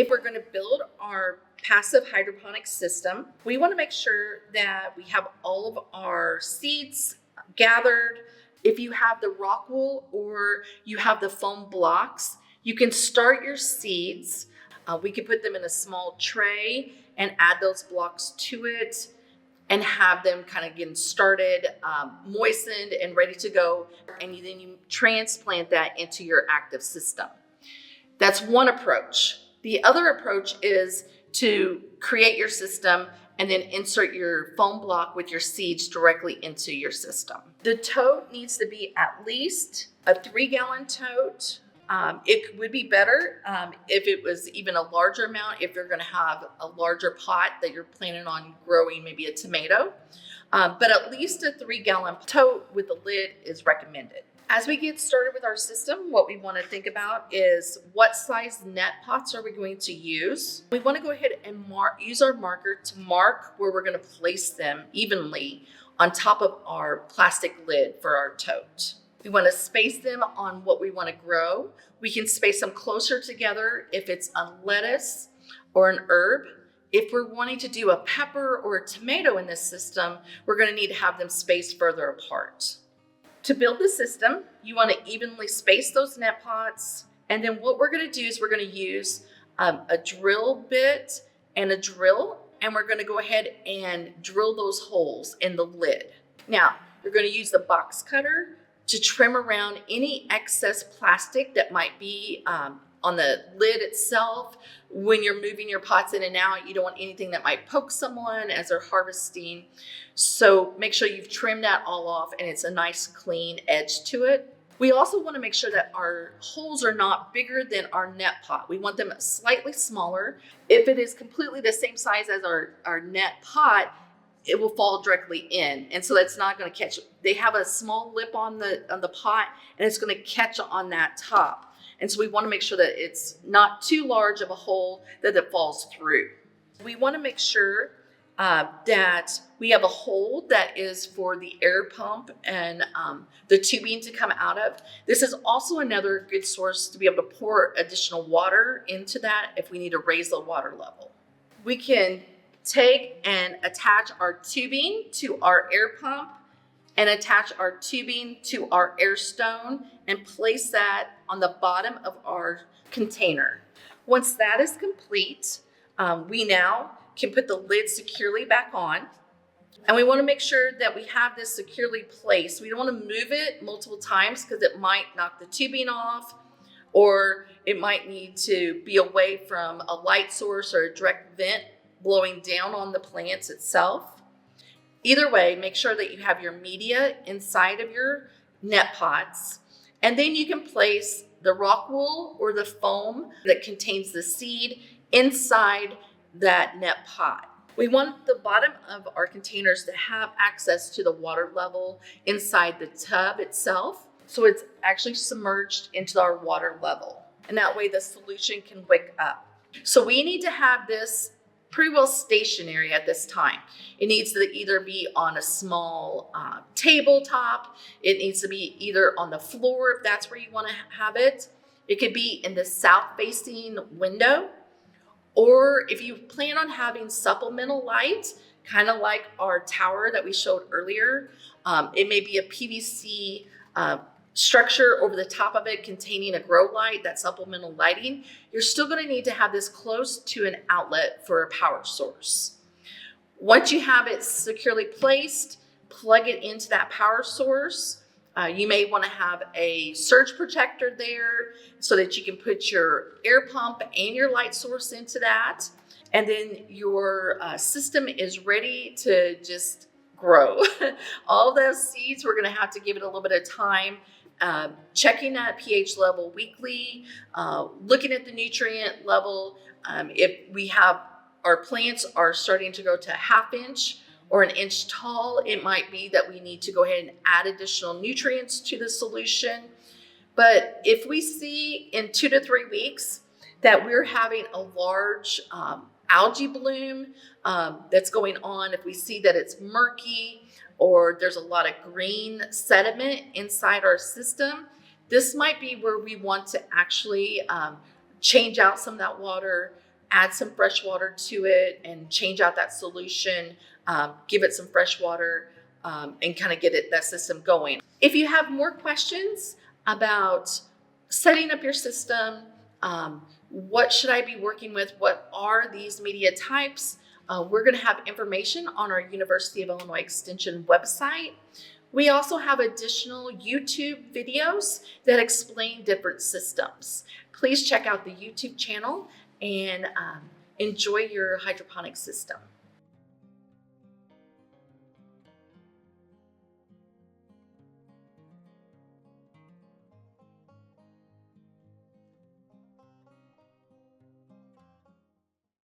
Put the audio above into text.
If we're going to build our passive hydroponic system, we want to make sure that we have all of our seeds gathered. If you have the rock wool or you have the foam blocks, you can start your seeds. We can put them in a small tray and add those blocks to it and have them kind of getting started, moistened and ready to go. And then you transplant that into your active system. That's one approach. The other approach is to create your system and then insert your foam block with your seeds directly into your system. The tote needs to be at least a 3-gallon tote. It would be better if it was even a larger amount, if you're going to have a larger pot that you're planning on growing maybe a tomato. But at least a 3-gallon tote with a lid is recommended. As we get started with our system, what we want to think about is what size net pots are we going to use. We want to go ahead and use our marker to mark where we're going to place them evenly on top of our plastic lid for our tote. We want to space them on what we want to grow. We can space them closer together if it's a lettuce or an herb. If we're wanting to do a pepper or a tomato in this system, we're going to need to have them spaced further apart. To build the system, you want to evenly space those net pots. And then what we're going to do is we're going to use a drill bit and a drill, and we're going to go ahead and drill those holes in the lid. Now, you're going to use the box cutter to trim around any excess plastic that might be on the lid itself. When you're moving your pots in and out, you don't want anything that might poke someone as they're harvesting. So make sure you've trimmed that all off and it's a nice clean edge to it. We also want to make sure that our holes are not bigger than our net pot. We want them slightly smaller. If it is completely the same size as our net pot, it will fall directly in. And so that's not going to catch. They have a small lip on the pot and it's going to catch on that top. And so we want to make sure that it's not too large of a hole that it falls through. We want to make sure that we have a hole that is for the air pump and the tubing to come out of. This is also another good source to be able to pour additional water into that if we need to raise the water level. We can take and attach our tubing to our air pump and attach our tubing to our air stone and place that on the bottom of our container. Once that is complete, we now can put the lid securely back on. And we want to make sure that we have this securely placed. We don't want to move it multiple times because it might knock the tubing off, or it might need to be away from a light source or a direct vent blowing down on the plants itself. Either way, make sure that you have your media inside of your net pots, and then you can place the rock wool or the foam that contains the seed inside that net pot. We want the bottom of our containers to have access to the water level inside the tub itself, so it's actually submerged into our water level, and that way the solution can wick up. So we need to have this pretty well stationary at this time. It needs to either be on a small tabletop. It needs to be either on the floor if that's where you want to have it. It could be in the south-facing window. Or if you plan on having supplemental light, kind of like our tower that we showed earlier, it may be a PVC structure over the top of it containing a grow light, that supplemental lighting. You're still going to need to have this close to an outlet for a power source. Once you have it securely placed, plug it into that power source. You may want to have a surge protector there so that you can put your air pump and your light source into that. And then your system is ready to just grow. All those seeds, we're going to have to give it a little bit of time, checking that pH level weekly, looking at the nutrient level. If we have our plants are starting to go to a 1/2 inch or 1 inch tall, it might be that we need to go ahead and add additional nutrients to the solution. But if we see in 2 to 3 weeks that we're having a large algae bloom that's going on, if we see that it's murky or there's a lot of green sediment inside our system, this might be where we want to actually change out some of that water, add some fresh water to it and change out that solution, give it some fresh water, and kind of get that system going. If you have more questions about setting up your system, what should I be working with? What are these media types? We're going to have information on our University of Illinois Extension website. We also have additional YouTube videos that explain different systems. Please check out the YouTube channel and enjoy your hydroponic system.